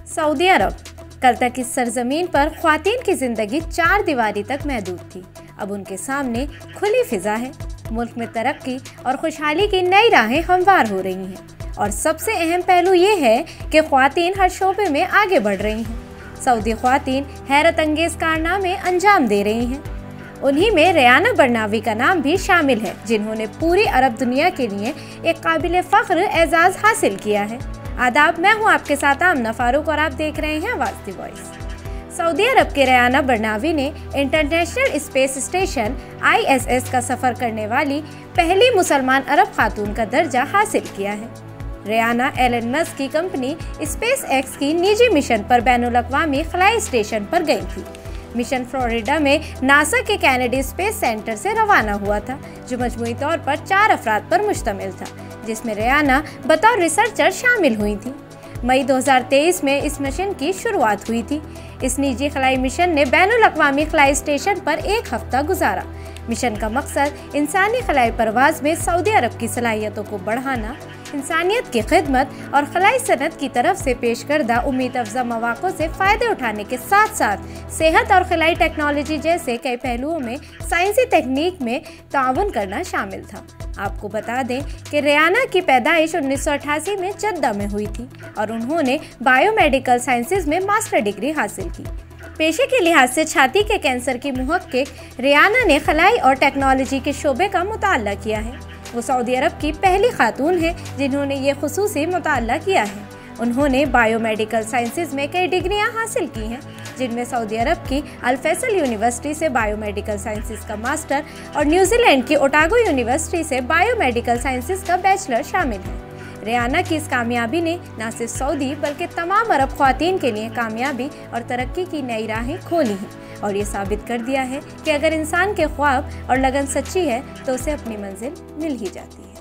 Saudi अरब। कल तक इस सरजमीन पर ख्वातीन की जिंदगी चार दीवारी तक महदूद थी। अब उनके सामने खुली फिजा है। मुल्क में तरक्की और खुशहाली की नई राहें हमवार हो रही हैं और सबसे अहम पहलू ये है कि ख्वातीन हर शोबे में आगे बढ़ रही हैं। सऊदी ख्वातीन हैरत अंगेज कारनामे अंजाम दे रही हैं। उन्हीं में रेयाना बरनावी का नाम भी शामिल है, जिन्होंने पूरी अरब दुनिया के लिए एक काबिल फ़ख्र एजाज़ हासिल किया है। आदाब, मैं हूं आपके साथ आमना फारूक और आप देख रहे हैं आवाज़ दी वॉइस। सऊदी अरब के रेयाना बरनावी ने इंटरनेशनल स्पेस स्टेशन ISS का सफ़र करने वाली पहली मुसलमान अरब खातून का दर्जा हासिल किया है। रेयाना एलन मस्क की कंपनी स्पेस एक्स की निजी मिशन पर बैनुल अक़वामी खलाई स्टेशन पर गई थी। मिशन फ्लोरिडा में नासा के कैनेडी स्पेस सेंटर से रवाना हुआ था, जो मजमूई तौर पर 4 अफराद पर मुश्तमिल था, जिसमें रेयाना बतौर रिसर्चर शामिल हुई थी। मई 2023 में इस मिशन की शुरुआत हुई थी। इस निजी खलाई मिशन ने बैनुल अक़वामी खलाई स्टेशन पर 1 हफ्ता गुजारा। मिशन का मकसद इंसानी खलाई परवाज में सऊदी अरब की सलाहियतों को बढ़ाना, इंसानियत की खिदमत और खलाई सनत की तरफ से पेश करदा उम्मीद अफजा मौक़ों से फ़ायदे उठाने के साथ साथ सेहत और खलाई टेक्नोलॉजी जैसे कई पहलुओं में साइंसी तकनीक में ताउन करना शामिल था। आपको बता दें कि रेयाना की पैदाइश 1988 में जद्दा में हुई थी और उन्होंने बायोमेडिकल साइंसेज में मास्टर डिग्री हासिल की। पेशे के लिहाज से छाती के कैंसर की मुहक्किक रेयाना ने खलाई और टेक्नोलॉजी के शोबे का मुताला किया है। वो सऊदी अरब की पहली खातून है जिन्होंने ये खुसूसी मुताला किया है। उन्होंने बायोमेडिकल साइंसेज में कई डिग्रियां हासिल की हैं, जिनमें सऊदी अरब की अल फैसल यूनिवर्सिटी से बायोमेडिकल साइंसेज का मास्टर और न्यूजीलैंड की ओटागो यूनिवर्सिटी से बायोमेडिकल साइंसेज का बैचलर शामिल है। रेयाना की इस कामयाबी ने न सिर्फ सऊदी बल्कि तमाम अरब ख्वातीन के लिए कामयाबी और तरक्की की नई राहें खोली हैं और ये साबित कर दिया है कि अगर इंसान के ख्वाब और लगन सच्ची है तो उसे अपनी मंजिल मिल ही जाती है।